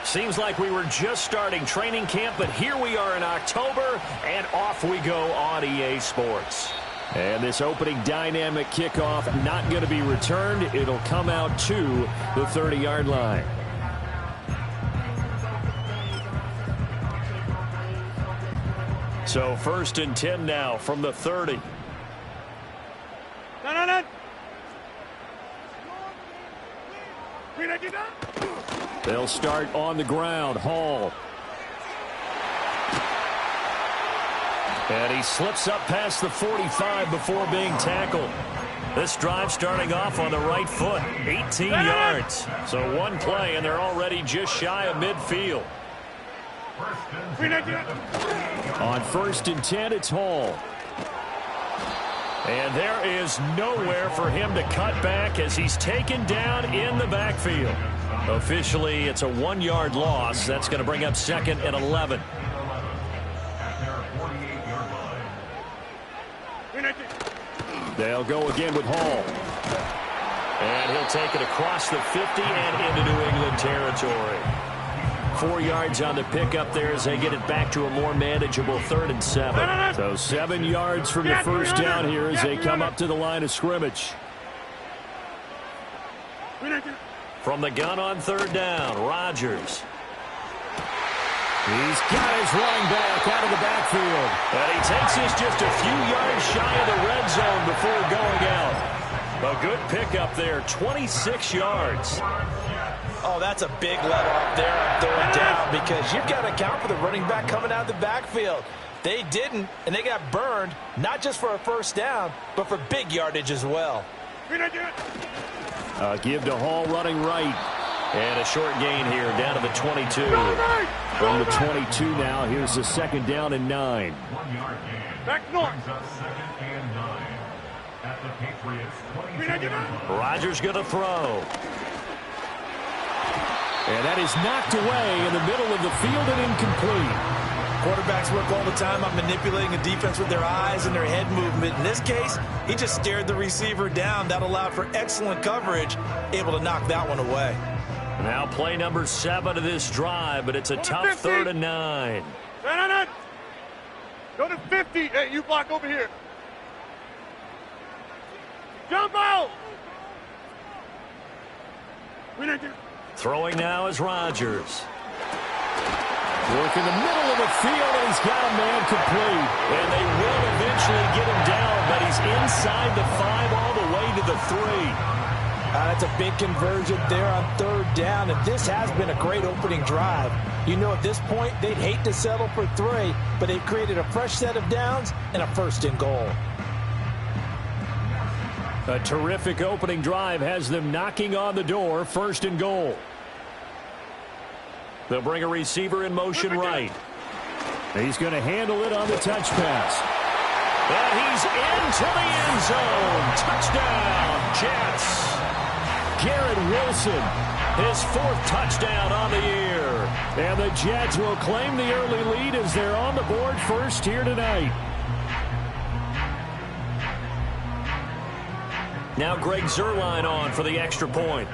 Seems like we were just starting training camp, but here we are in October, and off we go on EA Sports. And this opening dynamic kickoff not going to be returned. It'll come out to the 30-yard line. So 1st and 10 now from the 30. They'll start on the ground. Hall. And he slips up past the 45 before being tackled. This drive starting off on the right foot. 18 yards. So one play, and they're already just shy of midfield. On 1st and 10, it's Hall. And there is nowhere for him to cut back as he's taken down in the backfield. Officially, it's a 1-yard loss. That's going to bring up 2nd and 11. They'll go again with Hall. And he'll take it across the 50 and into New England territory. 4 yards on the pickup there as they get it back to a more manageable 3rd and 7. So 7 yards from the first down here as they come up to the line of scrimmage. From the gun on 3rd down, Rodgers. He's got his running back out of the backfield. And he takes this just a few yards shy of the red zone before going out. A good pickup there, 26 yards. Oh, that's a big let off there on 3rd down because you've got to account for the running back coming out of the backfield. They didn't, and they got burned, not just for a 1st down, but for big yardage as well. Give to Hall running right. And a short gain here down to the 22. From the 22 now, here's the 2nd down and 9. Back north. Rodgers going to throw. And that is knocked away in the middle of the field and incomplete. Quarterbacks work all the time on manipulating a defense with their eyes and their head movement. In this case, he just stared the receiver down. That allowed for excellent coverage, able to knock that one away. Now play number 7 of this drive, but it's a tough 3rd and 9. Go to 50. Hey, you block over here. Jump out. Throwing now is Rodgers. Work in the middle of the field, and he's got a man complete. And they will eventually get him down, but he's inside the 5 all the way to the 3. That's a big conversion there on 3rd down, and this has been a great opening drive. You know, at this point, they'd hate to settle for 3, but they've created a fresh set of downs and a 1st and goal. A terrific opening drive has them knocking on the door, 1st and goal. They'll bring a receiver in motion right. He's going to handle it on the touch pass. And he's into the end zone. Touchdown, Jets. Garrett Wilson, his 4th touchdown on the year. And the Jets will claim the early lead as they're on the board first here tonight. Now Greg Zuerlein on for the extra point.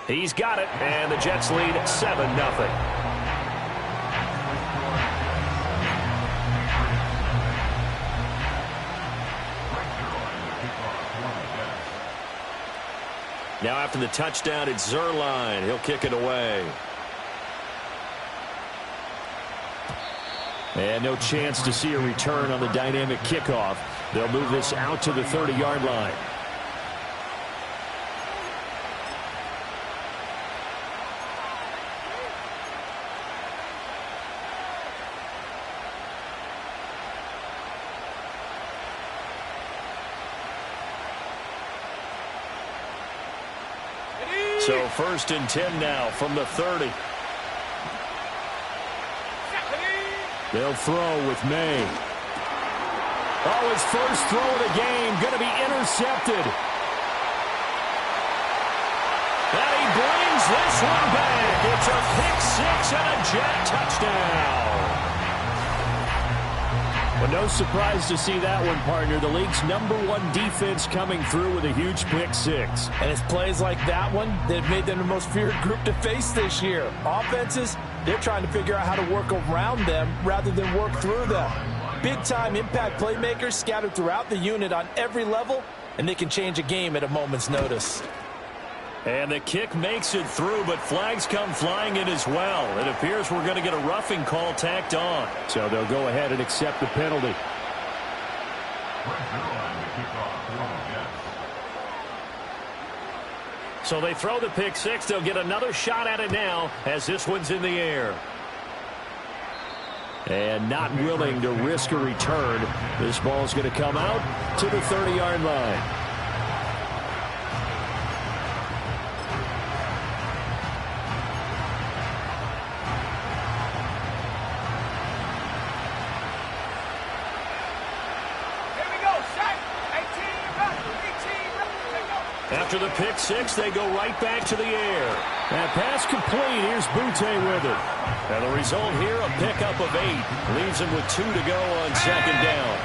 He's got it, and the Jets lead 7-0. Now after the touchdown, it's Zuerlein. He'll kick it away. And no chance to see a return on the dynamic kickoff. They'll move this out to the 30-yard line. So 1st and 10 now from the 30. They'll throw with May. Oh, his first throw of the game going to be intercepted. And he brings this one back. It's a pick 6 and a Jet touchdown. Well, no surprise to see that one, partner. The league's #1 defense coming through with a huge pick six. And it's plays like that one that have made them the most feared group to face this year. Offenses, they're trying to figure out how to work around them rather than work through them. Big-time impact playmakers scattered throughout the unit on every level, and they can change a game at a moment's notice. And the kick makes it through, but flags come flying in as well. It appears we're going to get a roughing call tacked on. So they'll go ahead and accept the penalty. So they throw the pick six. They'll get another shot at it now as this one's in the air. And not willing to risk a return. This ball's going to come out to the 30-yard line. After the pick six, they go right back to the air. That pass complete. Here's Butte with it. And the result here, a pickup of 8. Leaves him with 2 to go on second down.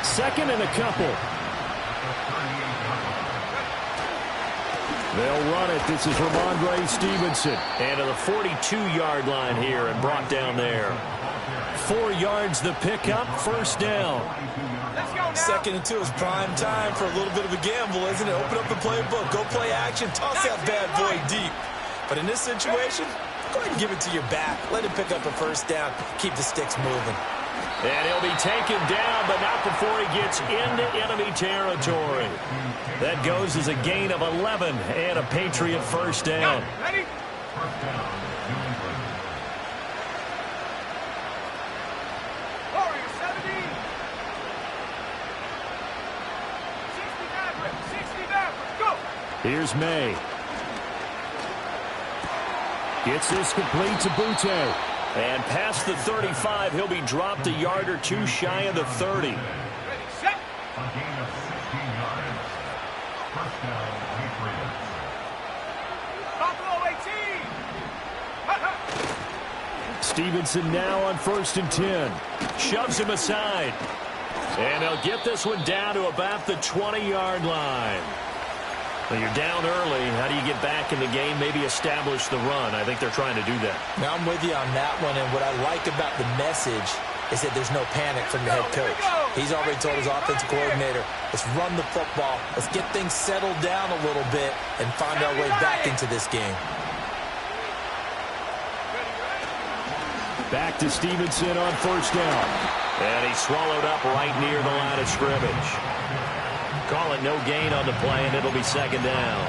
Second and a couple. They'll run it. This is Ramondre Stevenson. And to the 42-yard line here and brought down there. 4 yards the pickup, first down. Second and 2 is prime time for a little bit of a gamble, isn't it? Open up the playbook, go play action, toss that bad boy deep. But in this situation, go ahead and give it to your back. Let him pick up a first down, keep the sticks moving. And he'll be taken down, but not before he gets into enemy territory. That goes as a gain of 11 and a Patriot first down. Ready? Here's May. Gets this complete to Butte. And past the 35, he'll be dropped a yard or 2 shy of the 30. Ready, set. Buffalo 18. Stevenson now on 1st and 10. Shoves him aside. And they'll get this one down to about the 20-yard line. Well, you're down early. How do you get back in the game? Maybe establish the run. I think they're trying to do that. Now I'm with you on that one, and what I like about the message is that there's no panic from the head coach. He's already told his offensive coordinator, let's run the football, let's get things settled down a little bit and find our way back into this game. Back to Stevenson on 1st down. And he's swallowed up right near the line of scrimmage. Call it no gain on the play, and it'll be second down.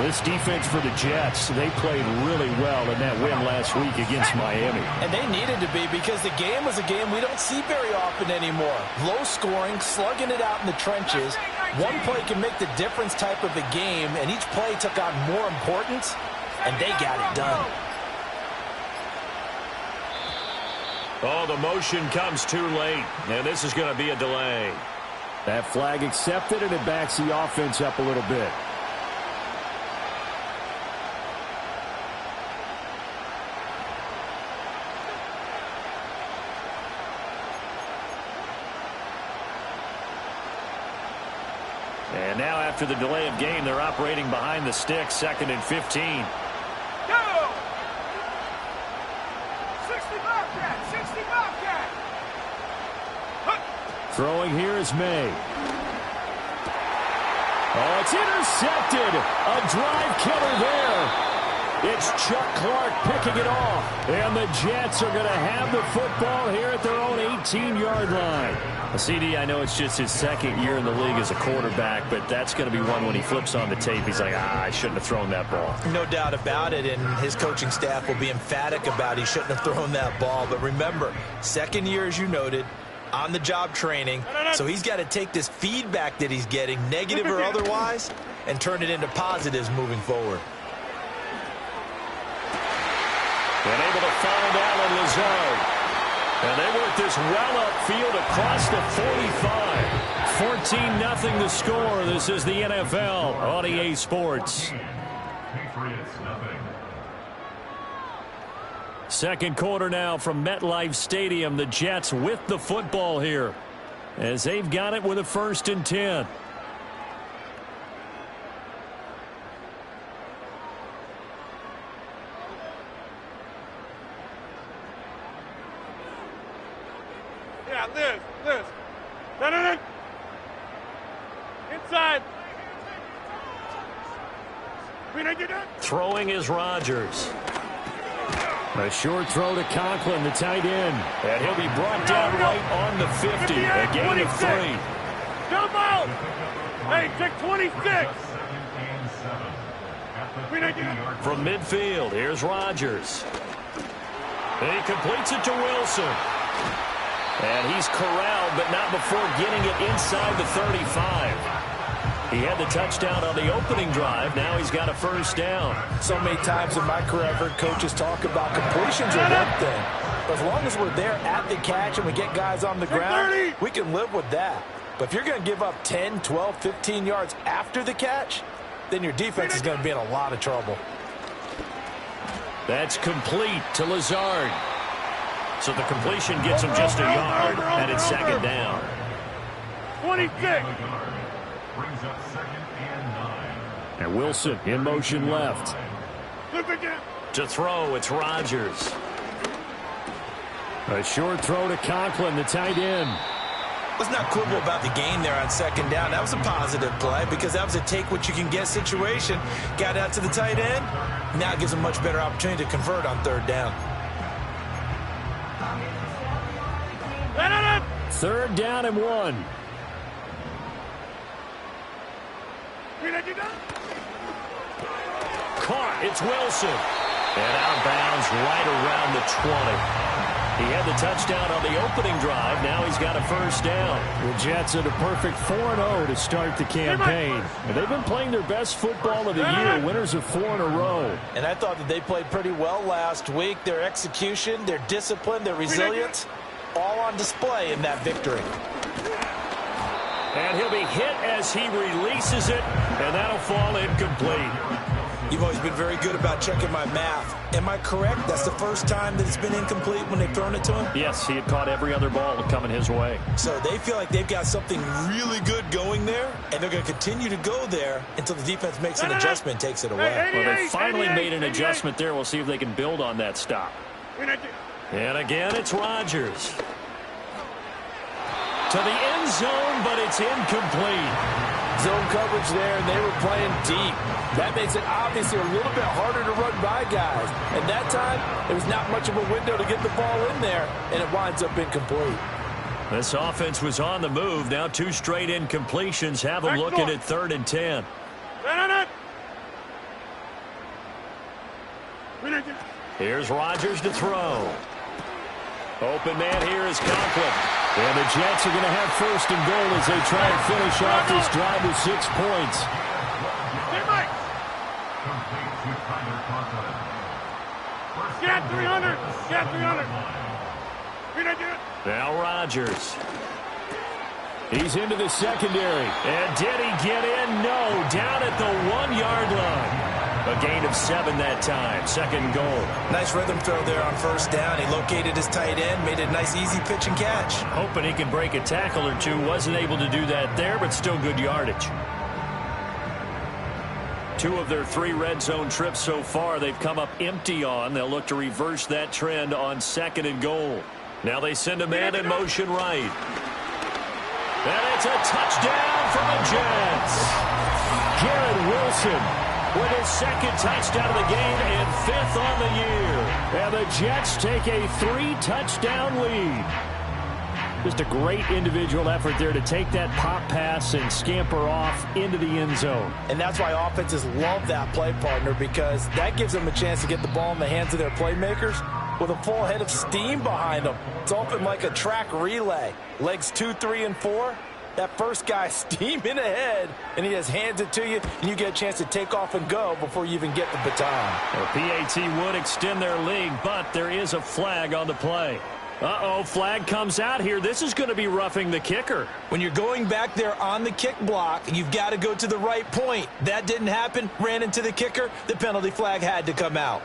This defense for the Jets, they played really well in that win last week against Miami. And they needed to be, because the game was a game we don't see very often anymore. Low scoring, slugging it out in the trenches. One play can make the difference type of a game, and each play took on more importance, and they got it done. Oh, the motion comes too late, and this is going to be a delay. That flag accepted, and it backs the offense up a little bit. And now after the delay of game, they're operating behind the sticks, 2nd and 15. Go! 65 cat, 65 cat. Throwing here is May. Oh, it's intercepted. A drive killer there. It's Chuck Clark picking it off. And the Jets are going to have the football here at their own 18-yard line. CD, I know it's just his 2nd year in the league as a quarterback, but that's going to be one when he flips on the tape. He's like, I shouldn't have thrown that ball. No doubt about it, and his coaching staff will be emphatic about he shouldn't have thrown that ball. But remember, 2nd year, as you noted, on-the-job training, so he's got to take this feedback that he's getting, negative or otherwise, and turn it into positives moving forward. And able to find Allen Lazard. And they work this well upfield across the 45. 14-0 the score. This is the NFL on EA Sports. Second quarter now from MetLife Stadium. The Jets with the football here as they've got it with a 1st and 10. Yeah, Liz. No. Inside. Throwing is Rodgers. A short throw to Conklin, the tight end. And he'll be brought down right on the 50. A gain of 3. Jump out. Hey, check 26. From midfield, here's Rodgers. And he completes it to Wilson. And he's corralled, but not before getting it inside the 35. He had the touchdown on the opening drive. Now he's got a 1st down. So many times in my career I've heard coaches talk about completions are one thing. But as long as we're there at the catch and we get guys on the ground, we can live with that. But if you're going to give up 10, 12, 15 yards after the catch, then your defense is going to be in a lot of trouble. That's complete to Lazard. So the completion gets him just a yard, and it's 2nd down. 26. And Wilson in motion left. To throw, it's Rodgers. A short throw to Conklin, the tight end. Let's not quibble about the gain there on 2nd down. That was a positive play because that was a take-what-you-can-get situation. Got out to the tight end. Now it gives him a much better opportunity to convert on 3rd down. 3rd down and 1. Caught, it's Wilson. And out of bounds right around the 20. He had the touchdown on the opening drive. Now he's got a 1st down. The Jets at a perfect 4-0 to start the campaign. And they've been playing their best football of the year, winners of 4 in a row. And I thought that they played pretty well last week. Their execution, their discipline, their resilience, all on display in that victory. And he'll be hit as he releases it, and that'll fall incomplete. You've always been very good about checking my math. Am I correct? That's the first time that it's been incomplete when they've thrown it to him? Yes, he had caught every other ball coming his way. So they feel like they've got something really good going there, and they're going to continue to go there until the defense makes an adjustment, takes it away. Well, they finally made an adjustment there. We'll see if they can build on that stop. And again, it's Rodgers. To the end zone, but it's incomplete. Zone coverage there, and they were playing deep. That makes it obviously a little bit harder to run by guys. And that time, there was not much of a window to get the ball in there, and it winds up incomplete. This offense was on the move. Now 2 straight incompletions have them looking at 3rd and 10. Here's Rodgers to throw. Open man here is Conklin. And the Jets are going to have 1st and goal as they try to finish off this drive with 6 points. Get 300. Get 300. Now Rodgers. He's into the secondary. And did he get in? No. Down at the 1-yard line. A gain of 7 that time. 2nd goal. Nice rhythm throw there on 1st down. He located his tight end, made a nice easy pitch and catch. Hoping he can break a tackle or two. Wasn't able to do that there, but still good yardage. 2 of their 3 red zone trips so far they've come up empty on. They'll look to reverse that trend on 2nd and goal. Now they send a man in motion right. And it's a touchdown for the Jets. Garrett Wilson with his 2nd touchdown of the game and 5th on the year. And the Jets take a 3-touchdown lead. Just a great individual effort there to take that pop pass and scamper off into the end zone. And that's why offenses love that play, partner, because that gives them a chance to get the ball in the hands of their playmakers with a full head of steam behind them. It's often like a track relay. Legs 2, 3, and 4. That first guy steaming ahead, and he just hands it to you, and you get a chance to take off and go before you even get the baton. Well, PAT would extend their lead, but there is a flag on the play. Uh-oh, flag comes out here. This is going to be roughing the kicker. When you're going back there on the kick block, you've got to go to the right point. That didn't happen. Ran into the kicker. The penalty flag had to come out.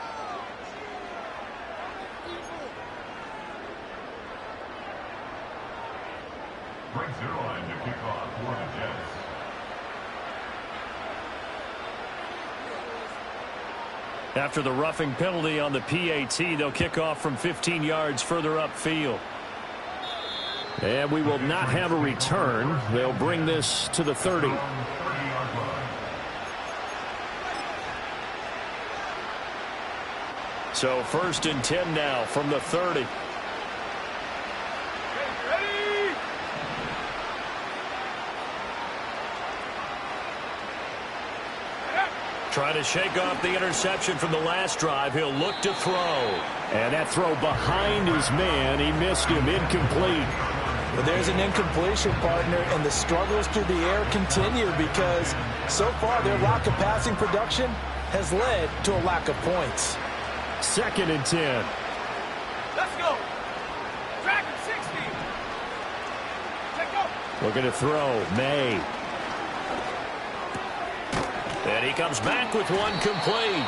After the roughing penalty on the PAT, they'll kick off from 15 yards further upfield. And we will not have a return. They'll bring this to the 30. So 1st and 10 now from the 30. Trying to shake off the interception from the last drive. He'll look to throw. And that throw behind his man. He missed him. Incomplete. But there's an incompletion, partner, and the struggles through the air continue because so far their lack of passing production has led to a lack of points. 2nd and 10. Let's go. Track at 60. Take go. Looking to throw. May. And he comes back with one complete.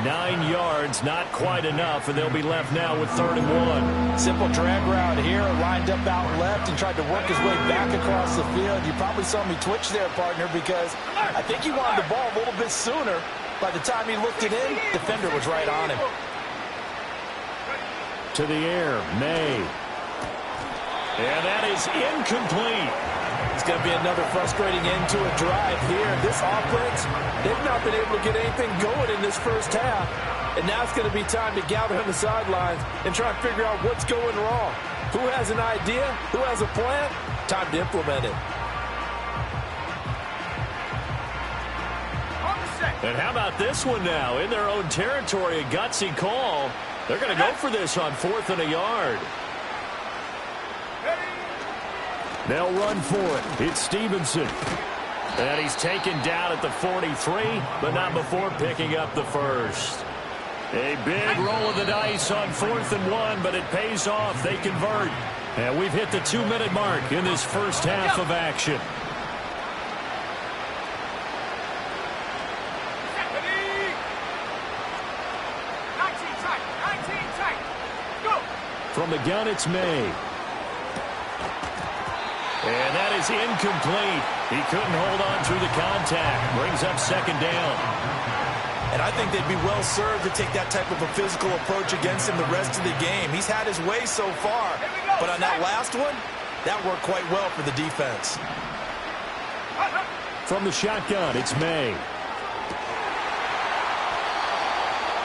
9 yards, not quite enough, and they'll be left now with 3rd and 1. Simple drag route here, lined up out left and tried to work his way back across the field. You probably saw me twitch there, partner, because I think he wanted the ball a little bit sooner. By the time he looked it in, defender was right on him. To the air, May. And that is incomplete. It's going to be another frustrating end to a drive here. This offense, they've not been able to get anything going in this first half. And now it's going to be time to gather on the sidelines and try and figure out what's going wrong. Who has an idea? Who has a plan? Time to implement it. And how about this one now? In their own territory, a gutsy call. They're going to go for this on 4th and a yard. They'll run for it. It's Stevenson. And he's taken down at the 43, but not before picking up the first. A big roll of the dice on 4th and 1, but it pays off. They convert. And we've hit the 2-minute mark in this first half of action. From the gun, it's May. And that is incomplete. He couldn't hold on through the contact. Brings up 2nd down. And I think they'd be well served to take that type of a physical approach against him the rest of the game. He's had his way so far. But on that last one, that worked quite well for the defense. From the shotgun, it's May.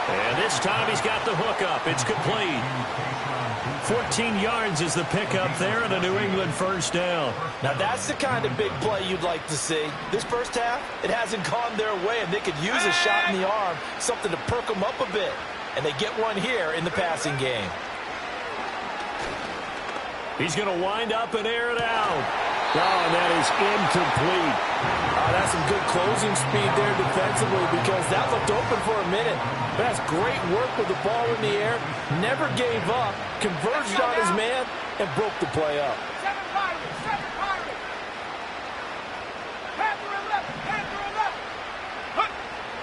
And this time he's got the hook up. It's complete. 14 yards is the pickup there and a New England first down. Now that's the kind of big play you'd like to see. This first half, it hasn't gone their way, and they could use a shot in the arm, something to perk them up a bit. And they get one here in the passing game. He's going to wind up and air it out. Oh, and that is incomplete. That's some good closing speed there defensively because that looked open for a minute. But that's great work with the ball in the air. Never gave up, converged on his man, and broke the play up.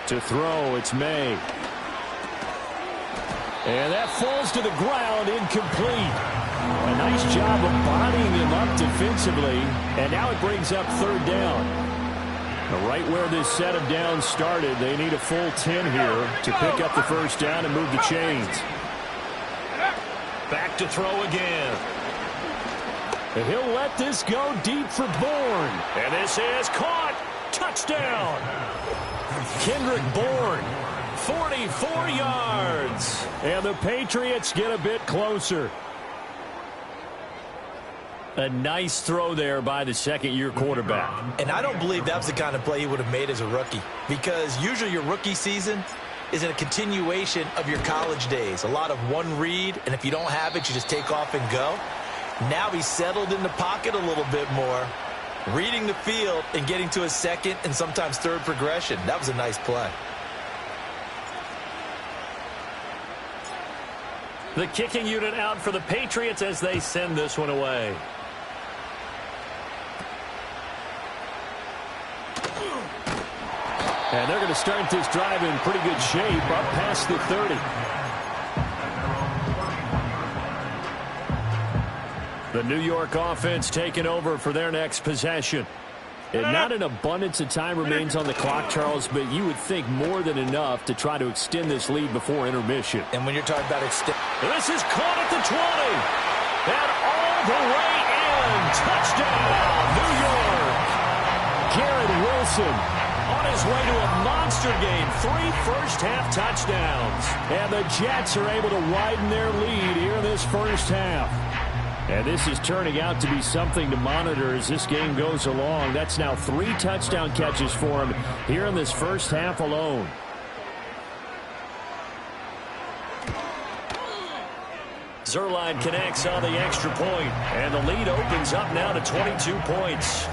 To throw, it's May. And that falls to the ground, incomplete. A nice job of bodying him up defensively. And now it brings up 3rd down. Right where this set of downs started, they need a full 10 here to pick up the first down and move the chains. Back to throw again. And he'll let this go deep for Bourne. And this is caught. Touchdown. Kendrick Bourne, 44 yards. And the Patriots get a bit closer. A nice throw there by the second-year quarterback. And I don't believe that was the kind of play he would have made as a rookie because usually your rookie season is in a continuation of your college days. A lot of one read, and if you don't have it, you just take off and go. Now he's settled in the pocket a little bit more, reading the field and getting to his second and sometimes third progression. That was a nice play. The kicking unit out for the Patriots as they send this one away. And they're going to start this drive in pretty good shape, up past the 30. The New York offense taking over for their next possession. And not an abundance of time remains on the clock, Charles, but you would think more than enough to try to extend this lead before intermission. And when you're talking about extend... This is caught at the 20. And all the way in. Touchdown, New York. Garrett Wilson on his way to a monster game. 3 first-half touchdowns. And the Jets are able to widen their lead here in this first half. And this is turning out to be something to monitor as this game goes along. That's now 3 touchdown catches for him here in this first half alone. Zerline connects on the extra point, and the lead opens up now to 22 points.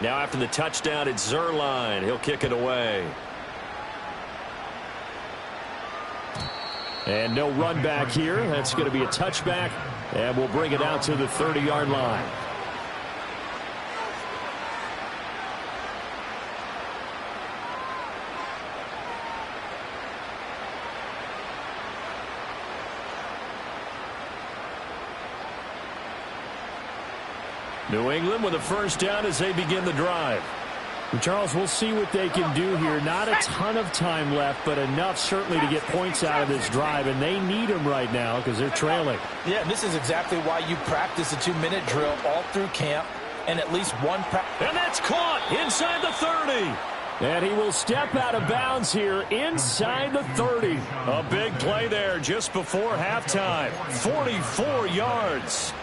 Now after the touchdown, it's Zerline. He'll kick it away. And no run back here. That's going to be a touchback, and we'll bring it out to the 30-yard line. New England with a first down as they begin the drive. And Charles, we'll see what they can do here. Not a ton of time left, but enough certainly to get points out of this drive, and they need them right now because they're trailing. Yeah, this is exactly why you practice a 2-minute drill all through camp and at least one practice. And that's caught inside the 30. And he will step out of bounds here inside the 30. A big play there just before halftime. 44 yards.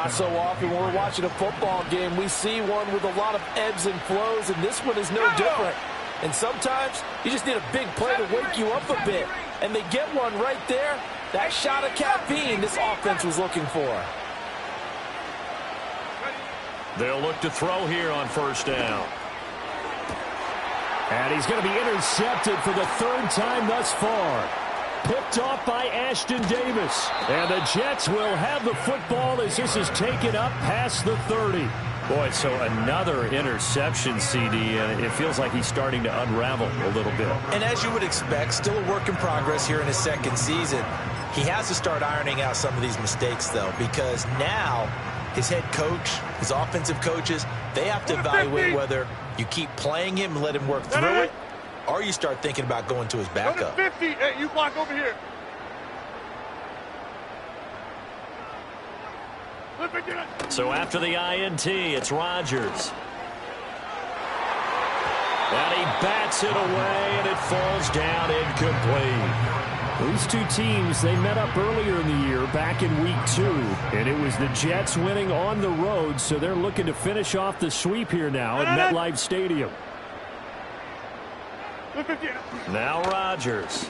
So often when we're watching a football game, we see one with a lot of ebbs and flows, and this one is no different. And sometimes you just need a big play to wake you up a bit. And they get one right there. That shot of caffeine this offense was looking for. They'll look to throw here on first down. And he's going to be intercepted for the 3rd time thus far. Picked off by Ashton Davis. And the Jets will have the football as this is taken up past the 30. Boy, so another interception, CD, and it feels like he's starting to unravel a little bit. And as you would expect, still a work in progress here in his 2nd season. He has to start ironing out some of these mistakes, though, because now his head coach, his offensive coaches, they have to evaluate whether you keep playing him and let him work through it, or you start thinking about going to his backup. 50. Hey, you block over here. So after the INT, it's Rodgers. And he bats it away, and it falls down incomplete. These two teams, they met up earlier in the year, back in week 2. And it was the Jets winning on the road, so they're looking to finish off the sweep here now at MetLife Stadium. Now Rodgers.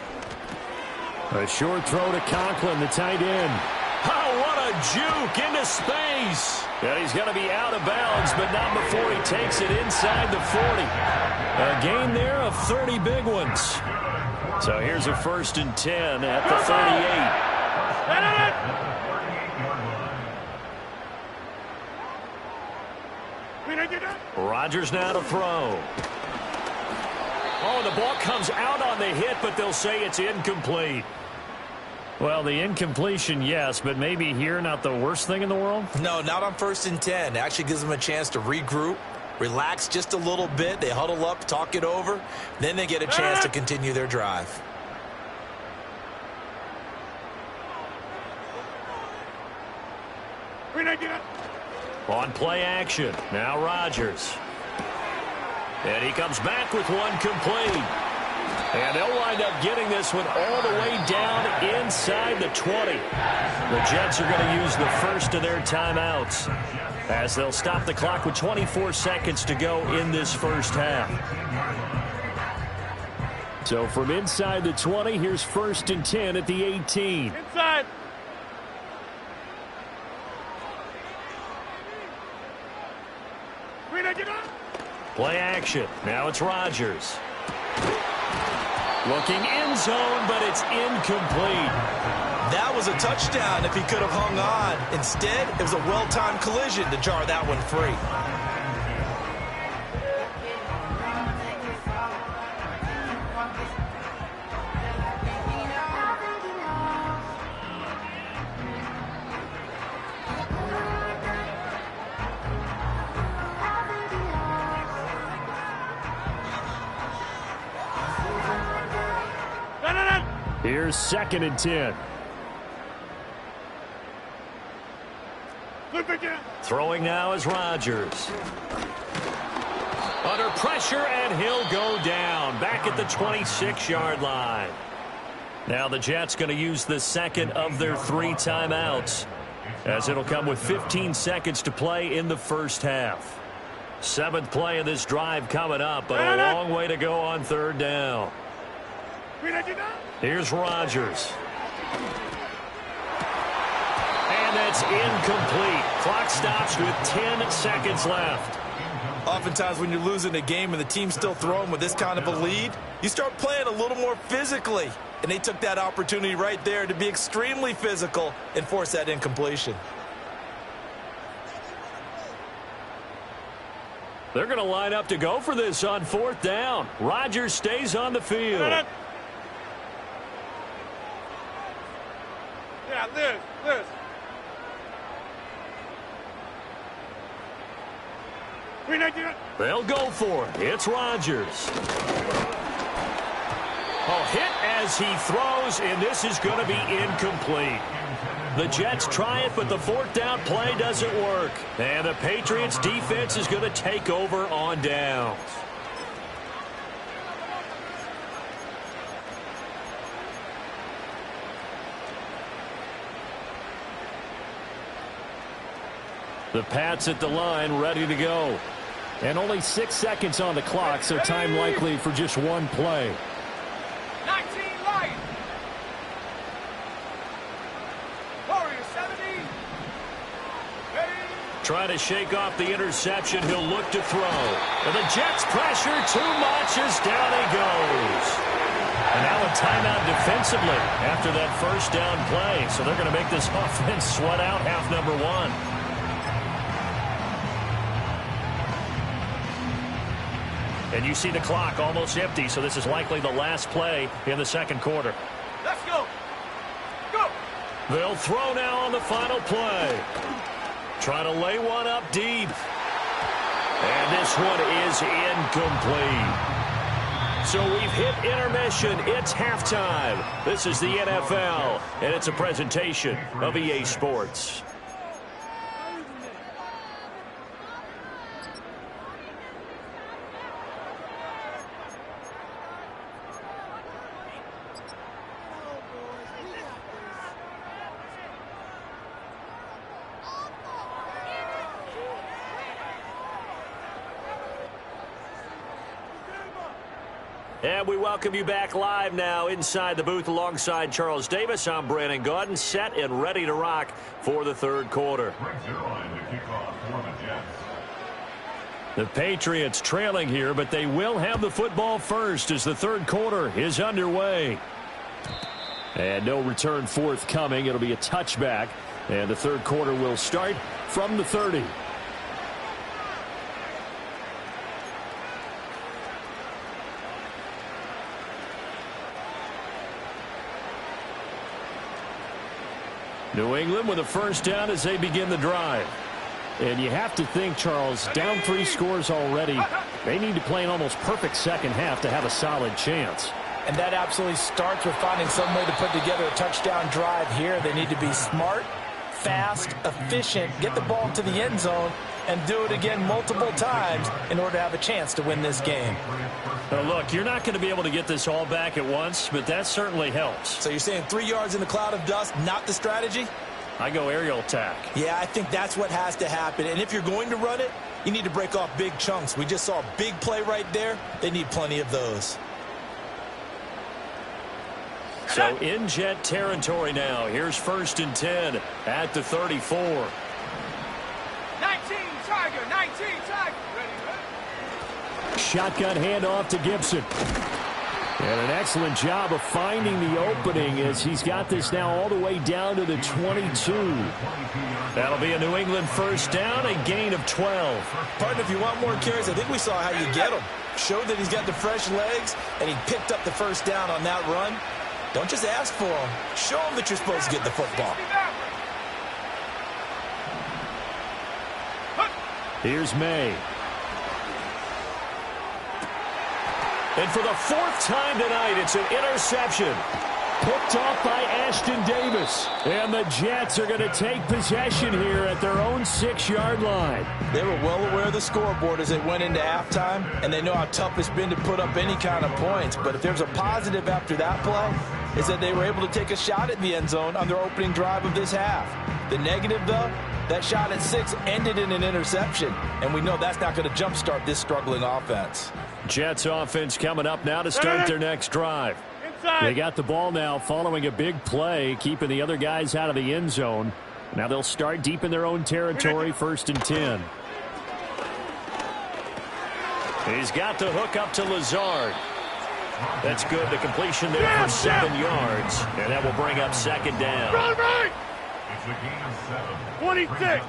A short throw to Conklin, the tight end. Oh, what a juke into space. And he's going to be out of bounds, but not before he takes it inside the 40. A gain there of 30 big ones. So here's a 1st and 10 at the 38. Rodgers now to throw. Oh, the ball comes out on the hit, but they'll say it's incomplete. Well, the incompletion, yes, but maybe here not the worst thing in the world? No, not on 1st and 10. It actually gives them a chance to regroup, relax just a little bit. They huddle up, talk it over. Then they get a chance to continue their drive. On play action, now Rodgers. And he comes back with one complete. And they'll wind up getting this one all the way down inside the 20. The Jets are going to use the first of their timeouts as they'll stop the clock with 24 seconds to go in this first half. So from inside the 20, here's 1st and 10 at the 18. Inside. Play action. Now it's Rodgers. Looking end zone, but it's incomplete. That was a touchdown if he could have hung on. Instead, it was a well-timed collision to jar that one free. Here's 2nd and 10. Throwing now is Rodgers. Under pressure, and he'll go down. Back at the 26-yard line. Now the Jets going to use the second of their 3 timeouts, as it'll come with 15 seconds to play in the first half. 7th play of this drive coming up, but a long way to go on 3rd down. Here's Rodgers. And that's incomplete. Clock stops with 10 seconds left. Oftentimes when you're losing a game and the team's still throwing with this kind of a lead, you start playing a little more physically. And they took that opportunity right there to be extremely physical and force that incompletion. They're going to line up to go for this on 4th down. Rodgers stays on the field. Yeah, Liz. They'll go for it. It's Rodgers. Hit as he throws, and this is going to be incomplete. The Jets try it, but the 4th down play doesn't work. And the Patriots defense is going to take over on downs. The Pats at the line, ready to go. And only 6 seconds on the clock, so time likely for just one play. 19 light. Warrior 70. Ready. Trying to shake off the interception. He'll look to throw. And the Jets pressure too much as down he goes. And now a timeout defensively after that 1st down play. So they're going to make this offense sweat out half number 1. And you see the clock almost empty, so this is likely the last play in the 2nd quarter. Let's go. Go. They'll throw now on the final play. Trying to lay one up deep. And this one is incomplete. So we've hit intermission. It's halftime. This is the NFL, and it's a presentation of EA Sports. And we welcome you back live now inside the booth alongside Charles Davis. I'm Brandon Gaudin, set and ready to rock for the 3rd quarter. The Patriots trailing here, but they will have the football first as the 3rd quarter is underway. And no return forthcoming. It'll be a touchback, and the 3rd quarter will start from the 30. New England with a 1st down as they begin the drive. And you have to think, Charles, down 3 scores already. They need to play an almost perfect 2nd half to have a solid chance. And that absolutely starts with finding some way to put together a touchdown drive here. They need to be smart, fast, efficient, get the ball to the end zone, and do it again multiple times in order to have a chance to win this game. Now look, you're not going to be able to get this all back at once, but that certainly helps. So you're saying 3 yards in the cloud of dust, not the strategy? I go aerial attack. Yeah, I think that's what has to happen. And if you're going to run it, you need to break off big chunks. We just saw a big play right there. They need plenty of those. So in Jet territory now. Here's 1st and 10 at the 34. 19 Tiger, 19 Tiger. Ready, ready. Shotgun handoff to Gibson. And an excellent job of finding the opening as he's got this now all the way down to the 22. That'll be a New England first down, a gain of 12. Partner, if you want more carries, I think we saw how you get them. Showed that he's got the fresh legs, and he picked up the first down on that run. Don't just ask for him. Show him that you're supposed to get the football. Here's May. And for the fourth time tonight, it's an interception. Picked off by Ashton Davis. And the Jets are going to take possession here at their own 6-yard line. They were well aware of the scoreboard as they went into halftime, and they know how tough it's been to put up any kind of points. But if there's a positive after that play, is that they were able to take a shot at the end zone on their opening drive of this half. The negative, though, that shot at 6 ended in an interception, and we know that's not going to jumpstart this struggling offense. Jets offense coming up now to start their next drive. They got the ball now following a big play, keeping the other guys out of the end zone. Now they'll start deep in their own territory, 1st and 10. He's got the hook up to Lazard. That's good. The completion there for 7 yards. And that will bring up 2nd down. Run right! It's a gain of 7. 26. 7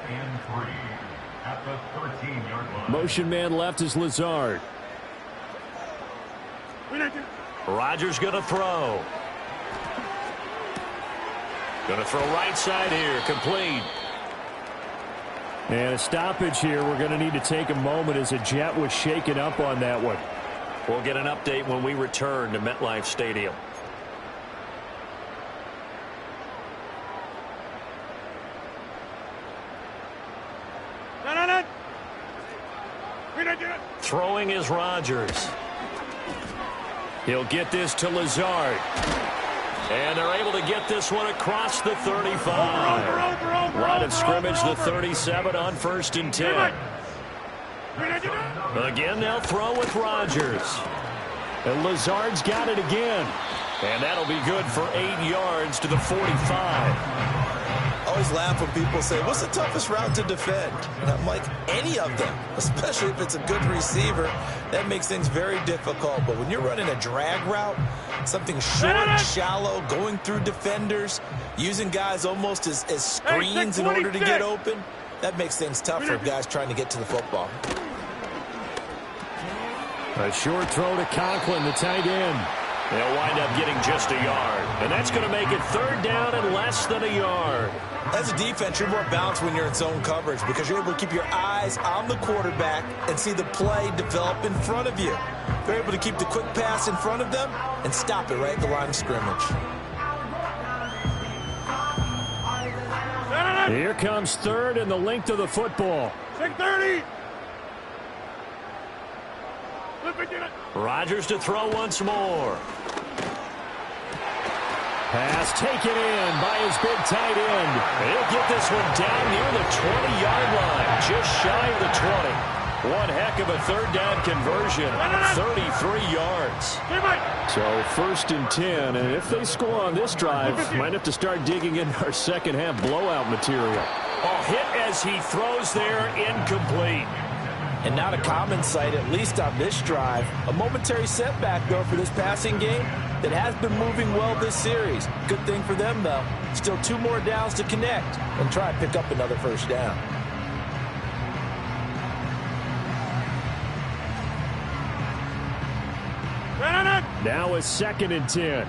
and 3 at the 13-yard line. Motion man left is Lazard. Rodgers going to throw. Going to throw right side here. Complete. And a stoppage here. We're going to need to take a moment as a Jet was shaken up on that one. We'll get an update when we return to MetLife Stadium. Throwing is Rodgers. He'll get this to Lazard. And they're able to get this one across the 35. Line of scrimmage, the 37 on 1st and 10. Again, they'll throw with Rodgers. And Lazard's got it again. And that'll be good for 8 yards to the 45. Always laugh when people say, what's the toughest route to defend? And I'm like, any of them, especially if it's a good receiver. That makes things very difficult. But when you're running a drag route, something short, shallow, going through defenders, using guys almost as screens in order to get open, that makes things tough for guys trying to get to the football. A short throw to Conklin, the tight end. They'll wind up getting just a yard. And that's going to make it 3rd down and less than a yard. As a defense, you're more balanced when you're in zone coverage because you're able to keep your eyes on the quarterback and see the play develop in front of you. You're able to keep the quick pass in front of them and stop it right at the line of scrimmage. Here comes 3rd and the length of the football. 6:30. Rodgers to throw once more. Pass taken in by his big tight end. He'll get this one down near the 20-yard line, just shy of the 20. One heck of a 3rd down conversion, 33 yards. So 1st and 10, and if they score on this drive, might have to start digging in our second half blowout material. A hit as he throws there, incomplete. And not a common sight, at least on this drive. A momentary setback, though, for this passing game that has been moving well this series. Good thing for them, though. Still 2 more downs to connect and try and pick up another 1st down. Now a 2nd and 10.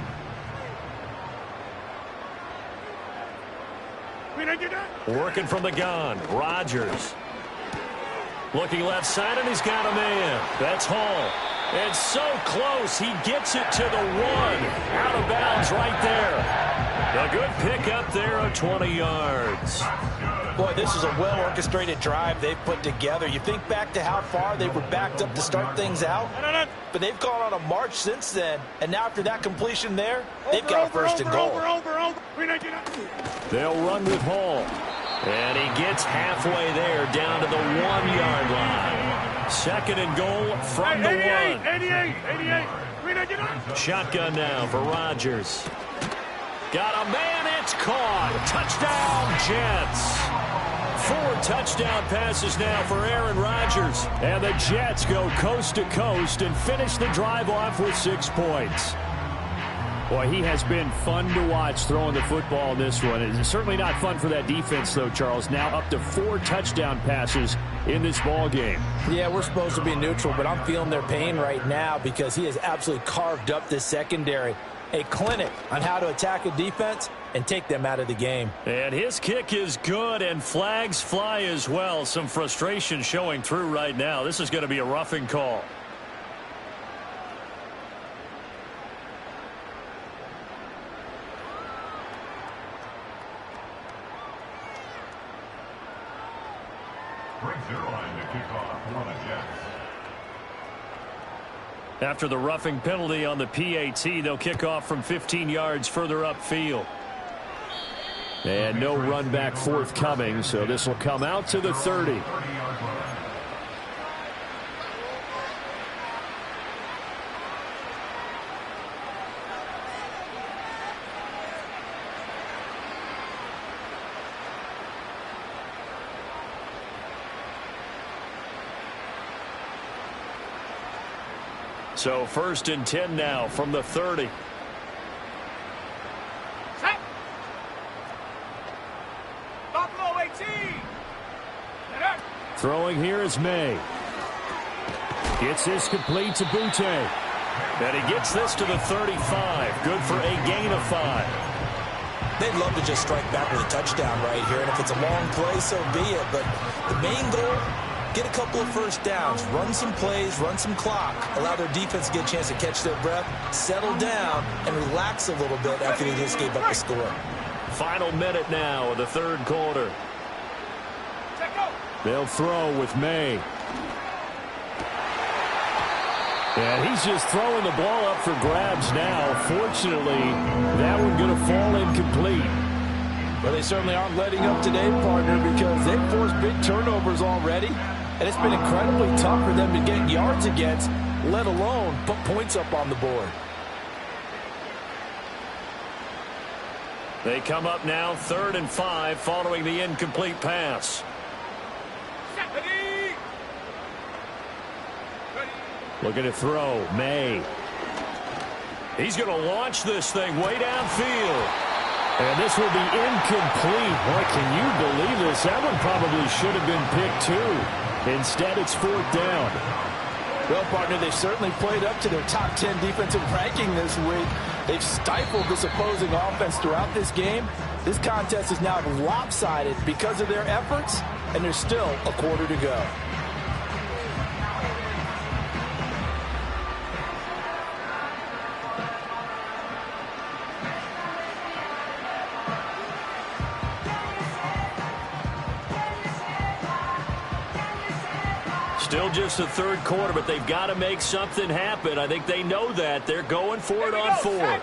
Working from the gun, Rodgers. Looking left side, and he's got a man. That's Hall. And so close, he gets it to the 1. Out of bounds right there. A good pickup there of 20 yards. Boy, this is a well-orchestrated drive they've put together. You think back to how far they were backed up to start things out, but they've gone on a march since then. And now after that completion there, they've got a 1st and goal. They'll run with Hall. And he gets halfway there down to the 1-yard line. 2nd and goal from the 1. Shotgun now for Rodgers. Got a man, it's caught. Touchdown, Jets. 4 touchdown passes now for Aaron Rodgers. And the Jets go coast to coast and finish the drive off with 6 points. Boy, he has been fun to watch throwing the football in this one. It's certainly not fun for that defense, though, Charles. Now up to 4 touchdown passes in this ball game. Yeah, we're supposed to be neutral, but I'm feeling their pain right now because he has absolutely carved up this secondary. A clinic on how to attack a defense and take them out of the game. And his kick is good, and flags fly as well. Some frustration showing through right now. This is going to be a roughing call. Brings their line to kick off for the Jets. After the roughing penalty on the PAT, they'll kick off from 15 yards further upfield. And no run back forthcoming, so this will come out to the 30. So 1st and 10 now from the 30. Set. Buffalo 18. Throwing here is May. Gets this complete to Butte. And he gets this to the 35. Good for a gain of 5. They'd love to just strike back with a touchdown right here, and if it's a long play, so be it. But the main goal, get a couple of first downs, run some plays, run some clock, allow their defense to get a chance to catch their breath, settle down, and relax a little bit after they just gave up the score. Final minute now of the 3rd quarter. They'll throw with May. And he's just throwing the ball up for grabs now. Fortunately, that one going to fall incomplete. Well, they certainly aren't letting up today, partner, because they've forced big turnovers already. And it's been incredibly tough for them to get yards against, let alone put points up on the board. They come up now 3rd and 5 following the incomplete pass. Looking to throw. May. He's going to launch this thing way downfield. And this will be incomplete. Boy, can you believe this? That one probably should have been picked too. Instead, it's 4th down. Well, partner, they've certainly played up to their top 10 defensive ranking this week. They've stifled this opposing offense throughout this game. This contest is now lopsided because of their efforts, and there's still a quarter to go. Still just the 3rd quarter, but they've got to make something happen. I think they know that. They're going for it on 4th.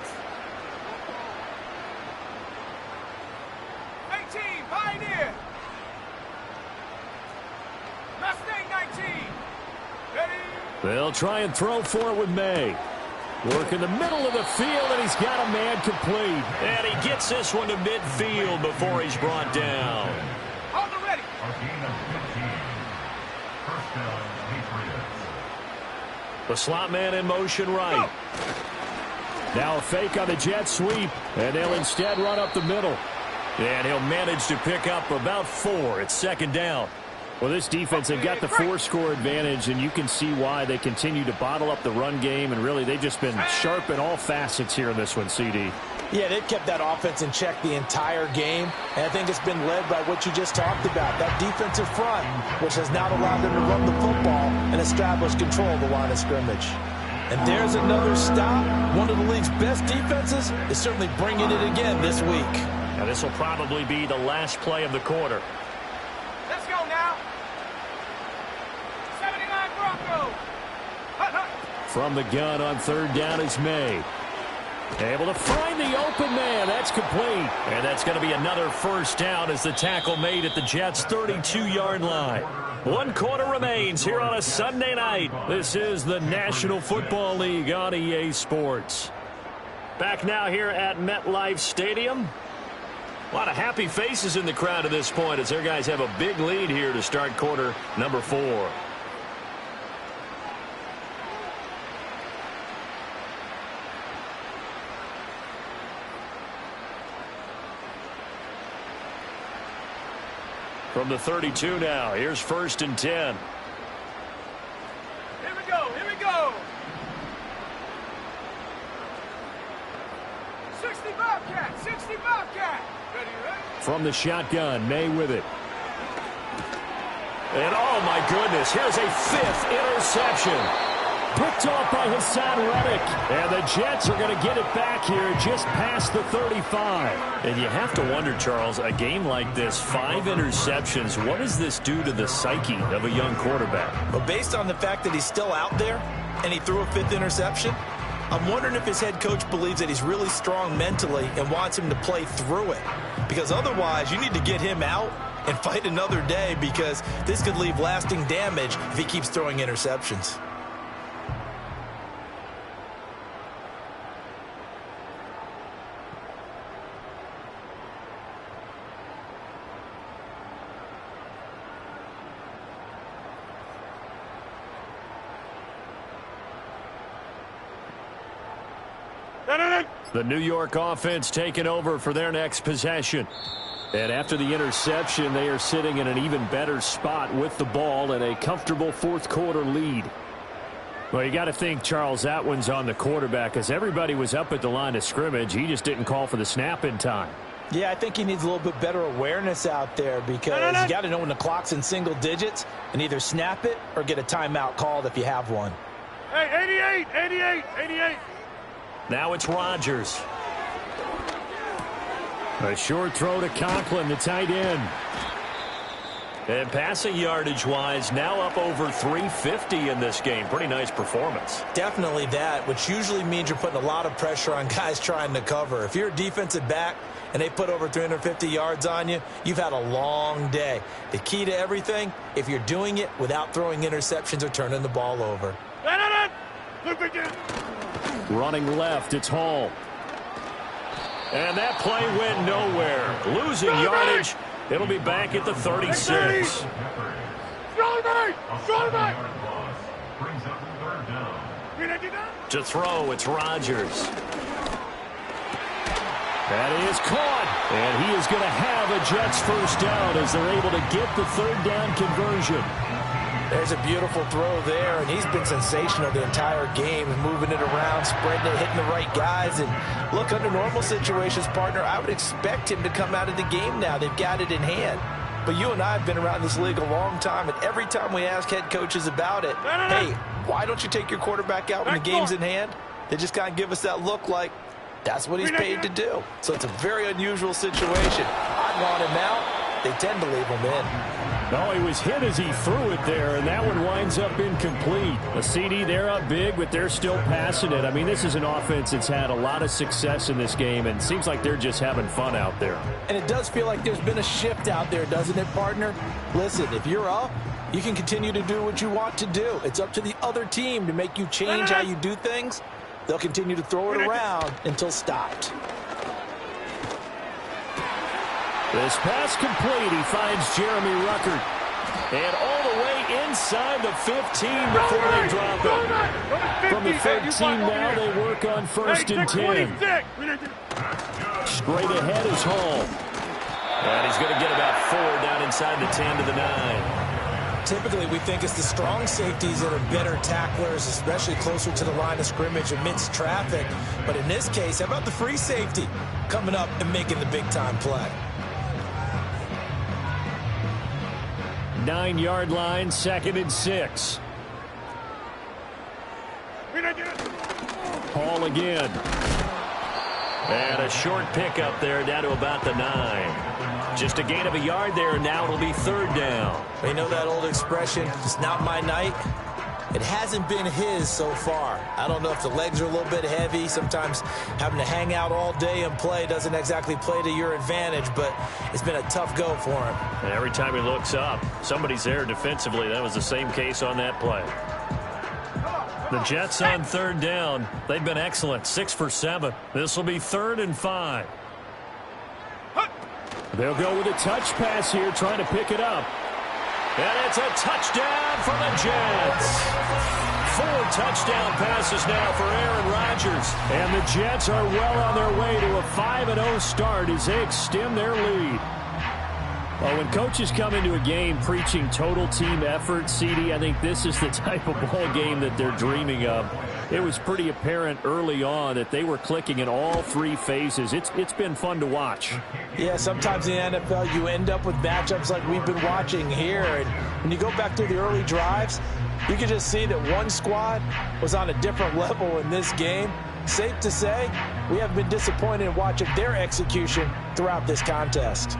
18, Pioneer. Mustang 19. Ready. They'll try and throw for it with May. Work in the middle of the field, and he's got a man complete. And he gets this one to midfield before he's brought down. Hold the ready. A gain of 15. First down, Patriots. The slot man in motion right. Now a fake on the jet sweep, and they'll instead run up the middle. And he'll manage to pick up about 4. It's 2nd down. Well, this defense, they've got the 4-score advantage, and you can see why they continue to bottle up the run game, and really they've just been sharp in all facets here in this one, CD. Yeah, they've kept that offense in check the entire game, and I think it's been led by what you just talked about, that defensive front, which has now allowed them to run the football and establish control of the line of scrimmage. And there's another stop. One of the league's best defenses is certainly bringing it again this week. Now this will probably be the last play of the quarter. Let's go now. 79 Broncos. Hut, hut. From the gun on 3rd down is May. Able to find the open man. That's complete. And that's going to be another 1st down as the tackle made at the Jets' 32-yard line. 1 quarter remains here on a Sunday night. This is the National Football League on EA Sports. Back now here at MetLife Stadium. A lot of happy faces in the crowd at this point as their guys have a big lead here to start quarter number 4. From the 32 now, here's 1st and 10. Here we go. Here we go. 60 Bobcat. 60 Bobcat. Ready, ready? From the shotgun, May with it. And oh my goodness, here's a 5th interception. Picked off by Hassan Reddick. And the Jets are going to get it back here just past the 35. And you have to wonder, Charles, a game like this, 5 interceptions, what does this do to the psyche of a young quarterback? Well, based on the fact that he's still out there and he threw a 5th interception, I'm wondering if his head coach believes that he's really strong mentally and wants him to play through it. Because otherwise, you need to get him out and fight another day, because this could leave lasting damage if he keeps throwing interceptions. The New York offense taking over for their next possession. And after the interception, they are sitting in an even better spot with the ball and a comfortable 4th quarter lead. Well, you got to think, Charles, that one's on the quarterback, as everybody was up at the line of scrimmage. He just didn't call for the snap in time. Yeah, I think he needs a little bit better awareness out there, because you got to know when the clock's in single digits and either snap it or get a timeout called if you have one. Hey, 88. Now it's Rodgers. A short throw to Conklin, the tight end. And passing yardage-wise, now up over 350 in this game. Pretty nice performance. Definitely that, which usually means you're putting a lot of pressure on guys trying to cover. If you're a defensive back and they put over 350 yards on you, you've had a long day. The key to everything, if you're doing it without throwing interceptions or turning the ball over. Running left, it's Hall. And that play went nowhere. Losing yardage. It'll be back at the 36. To throw, it's Rodgers. That is caught. And he is going to have a Jets first down as they're able to get the 3rd down conversion. There's a beautiful throw there, and he's been sensational the entire game, moving it around, spreading it, hitting the right guys. And look, under normal situations, partner, I would expect him to come out of the game now. They've got it in hand. But you and I have been around this league a long time, and every time we ask head coaches about it, hey, why don't you take your quarterback out when the game's in hand? They just kind of give us that look like that's what he's paid to do. So it's a very unusual situation. I want him out. They tend to leave him in. No, he was hit as he threw it there, and that one winds up incomplete. A CD, they're up big, but they're still passing it. I mean, this is an offense that's had a lot of success in this game, and it seems like they're just having fun out there. And it does feel like there's been a shift out there, doesn't it, partner? Listen, if you're up, you can continue to do what you want to do. It's up to the other team to make you change how you do things. They'll continue to throw it around until stopped. This pass complete. He finds Jeremy Ruckert. And all the way inside the 15 before they drop it. From the 13 now, they work on 1st and 10. Straight ahead is Hall. And he's going to get about 4 down inside the 10 to the 9. Typically, we think it's the strong safeties that are better tacklers, especially closer to the line of scrimmage amidst traffic. But in this case, how about the free safety coming up and making the big-time play? 9-yard line, 2nd and 6. Hall again. And a short pickup there down to about the 9. Just a gain of a yard there, and now it'll be 3rd down. You know that old expression, it's not my night? It hasn't been his so far. I don't know if the legs are a little bit heavy. Sometimes having to hang out all day and play doesn't exactly play to your advantage, but it's been a tough go for him. And every time he looks up, somebody's there defensively. That was the same case on that play. The Jets on 3rd down. They've been excellent, 6 for 7. This will be 3rd and 5. They'll go with a touch pass here, trying to pick it up. And it's a touchdown for the Jets. 4 touchdown passes now for Aaron Rodgers. And the Jets are well on their way to a 5-0 start as they extend their lead. Well, when coaches come into a game preaching total team effort, CD, I think this is the type of ball game that they're dreaming of. It was pretty apparent early on that they were clicking in all 3 phases. It's been fun to watch. Yeah, sometimes in the NFL you end up with matchups like we've been watching here. And when you go back to the early drives, you can just see that one squad was on a different level in this game. Safe to say, we haven't been disappointed in watching their execution throughout this contest.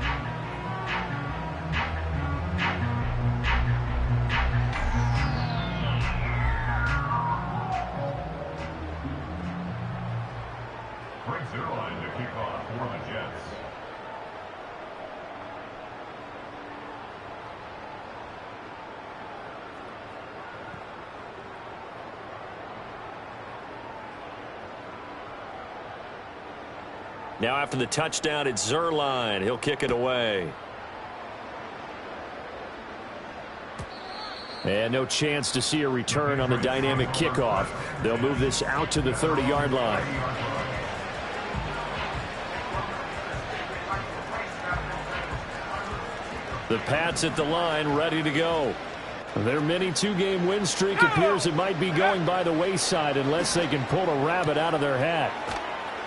Now after the touchdown, it's Zerline. He'll kick it away. And no chance to see a return on the dynamic kickoff. They'll move this out to the 30-yard line. The Pats at the line, ready to go. Their mini 2-game win streak appears it might be going by the wayside unless they can pull a rabbit out of their hat.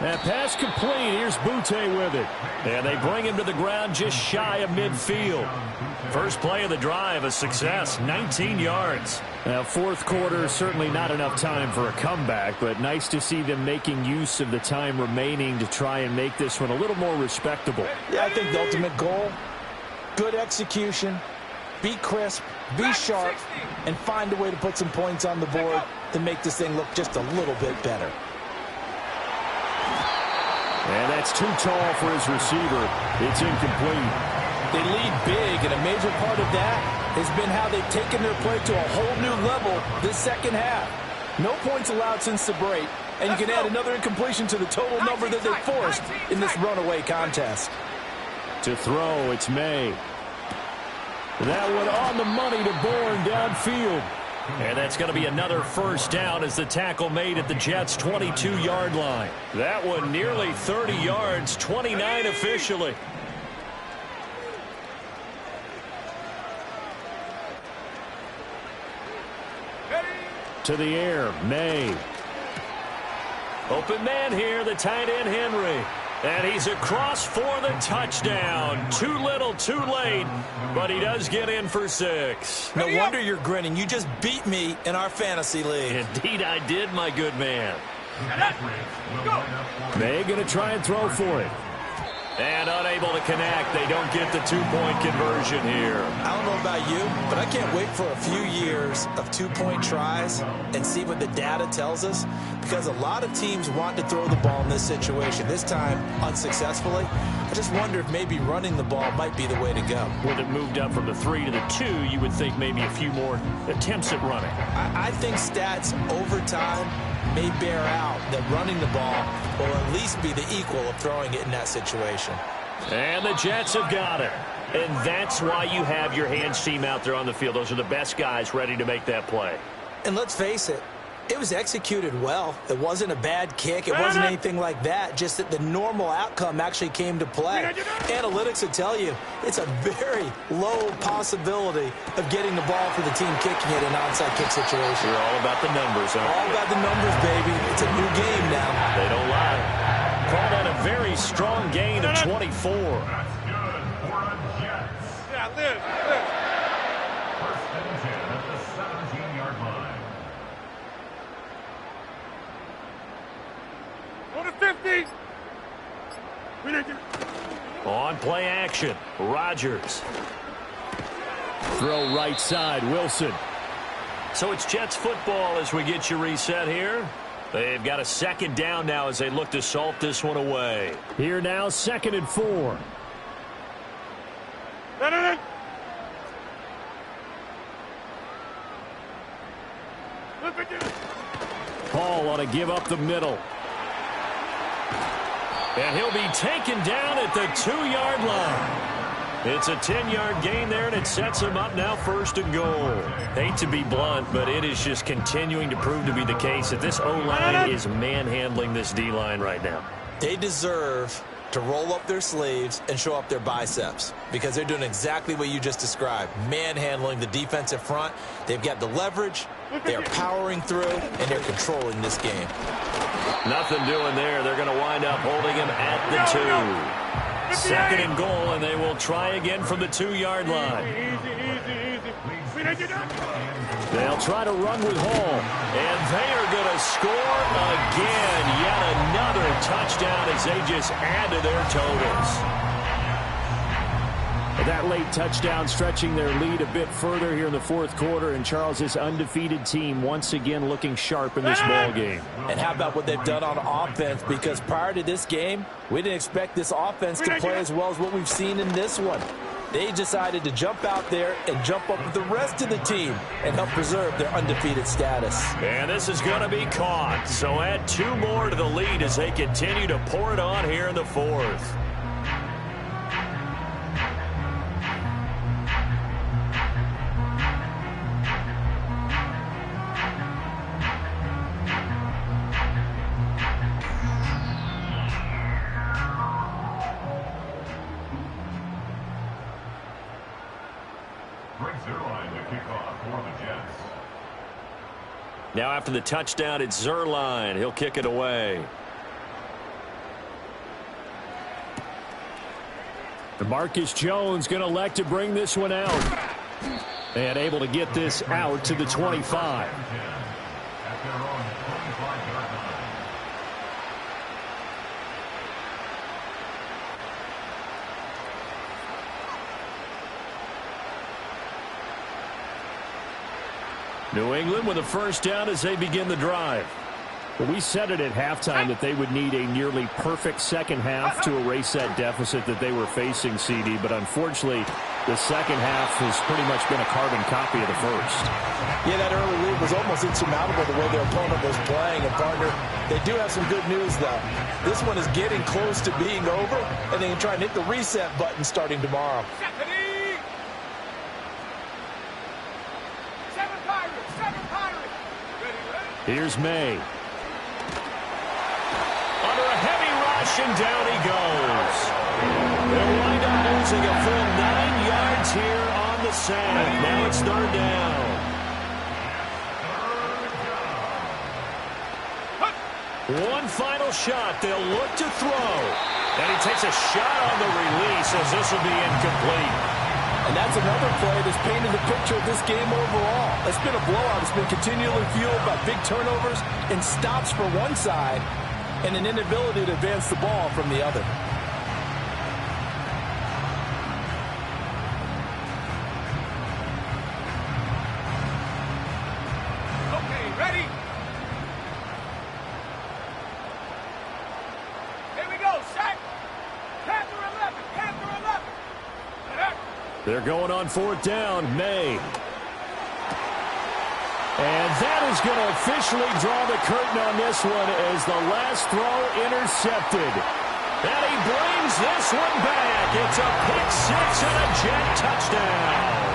That pass complete. Here's Butte with it. And they bring him to the ground just shy of midfield. First play of the drive, a success, 19 yards. Now, fourth quarter, certainly not enough time for a comeback, but nice to see them making use of the time remaining to try and make this one a little more respectable. Yeah, I think the ultimate goal, good execution, be crisp, be sharp, and find a way to put some points on the board to make this thing look just a little bit better. And that's too tall for his receiver. It's incomplete. They lead big, and a major part of that has been how they've taken their play to a whole new level this second half. No points allowed since the break, and you can add another incompletion to the total number that they forced in this runaway contest. To throw, it's May. That one on the money to Bourne downfield. And that's going to be another first down as the tackle made at the Jets' 22-yard line. That one nearly 30 yards, 29 officially. To the air, May. Open man here, the tight end Henry. And he's across for the touchdown. Too little, too late, but he does get in for 6. No wonder you're grinning. You just beat me in our fantasy league. Indeed I did, my good man. May going to try and throw for it. And unable to connect. They don't get the 2-point conversion here. I don't know about you, but I can't wait for a few years of 2-point tries and see what the data tells us, because a lot of teams want to throw the ball in this situation. This time, unsuccessfully. I just wonder if maybe running the ball might be the way to go. With it moved up from the 3 to the 2, you would think maybe a few more attempts at running. I think stats over time may bear out that running the ball will at least be the equal of throwing it in that situation. And the Jets have got it. And that's why you have your hands team out there on the field. Those are the best guys ready to make that play. And let's face it, it was executed well. It wasn't a bad kick. It wasn't anything like that. Just that the normal outcome actually came to play. Analytics would tell you it's a very low possibility of getting the ball for the team kicking it in an onside kick situation. You're all about the numbers, aren't you? All about the numbers, baby. It's a new game now. They don't lie. Call that a very strong gain of 24. That's good for a Jets. Yeah, live. First and 10 at the 17-yard line. Go to 50. On play action, Rodgers. Throw right side, Wilson. So it's Jets football as we get you reset here. They've got a second down now as they look to salt this one away. Here now, 2nd and 4. Paul ought to give up the middle. And he'll be taken down at the 2-yard line. It's a 10-yard gain there, and it sets him up now 1st and goal. Hate to be blunt, but it is just continuing to prove to be the case that this O-line is manhandling this D-line right now. They deserve to roll up their sleeves and show up their biceps because they're doing exactly what you just described, manhandling the defensive front. They've got the leverage, they're powering through, and they're controlling this game. Nothing doing there. They're going to wind up holding him at the 2. 2nd and goal, and they will try again from the 2-yard line. They'll try to run with Hall, and they are going to score again. Yet another touchdown as they just add to their totals. That late touchdown stretching their lead a bit further here in the 4th quarter, and Charles, this undefeated team once again looking sharp in this ball game. And how about what they've done on offense? Because prior to this game, we didn't expect this offense to play as well as what we've seen in this one. They decided to jump out there and jump up with the rest of the team and help preserve their undefeated status. And this is going to be caught. So add 2 more to the lead as they continue to pour it on here in the 4th. Now after the touchdown, it's Zerline. He'll kick it away. Marcus Jones going to elect to bring this one out. And able to get this out to the 25. New England with a 1st down as they begin the drive. Well, we said it at halftime that they would need a nearly perfect second half to erase that deficit that they were facing, CD. But unfortunately, the second half has pretty much been a carbon copy of the first. Yeah, that early lead was almost insurmountable the way their opponent was playing. And, partner, they do have some good news, though. This one is getting close to being over, and they can try and hit the reset button starting tomorrow. Here's May. Under a heavy rush, and down he goes. They'll wind up losing a full 9 yards here on the sack. Now it's 3rd down. One final shot. They'll look to throw. And he takes a shot on the release as this will be incomplete. And that's another play that's painted the picture of this game overall. It's been a blowout. It's been continually fueled by big turnovers and stops for one side and an inability to advance the ball from the other. Okay, ready? Here we go, set. Panther 11, Panther 11. They're going on 4th down. May. And that is going to officially draw the curtain on this one as the last throw intercepted. And he brings this one back. It's a pick 6 and a Jet touchdown.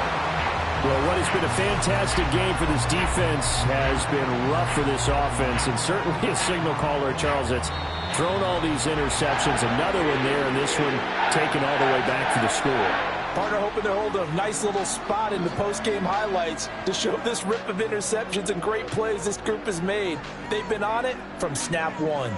Well, what has been a fantastic game for this defense has been rough for this offense, and certainly a signal caller, Charles, that's thrown all these interceptions. Another one there, and this one taken all the way back for the score. Partner hoping to hold a nice little spot in the post-game highlights to show this rip of interceptions and great plays this group has made. They've been on it from snap one.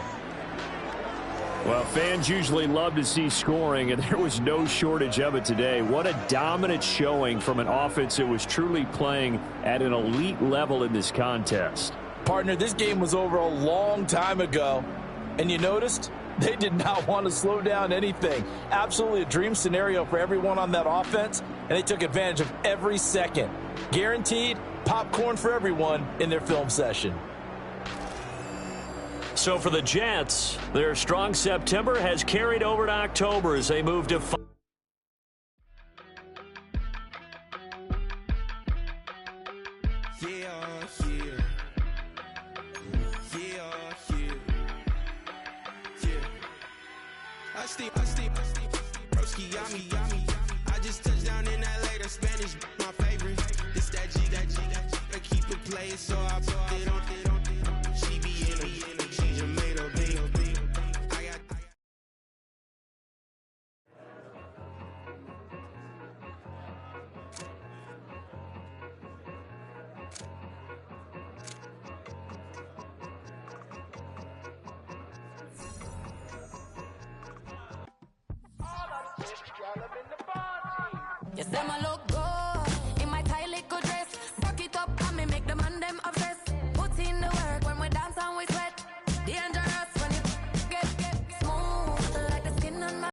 Well, fans usually love to see scoring, and there was no shortage of it today. What a dominant showing from an offense that was truly playing at an elite level in this contest. Partner, this game was over a long time ago, and you noticed they did not want to slow down anything. Absolutely a dream scenario for everyone on that offense, and they took advantage of every second. Guaranteed popcorn for everyone in their film session. So for the Jets, their strong September has carried over to October as they move to 5. So I put it on. She be in a, she just made a big. I got. You say my look good.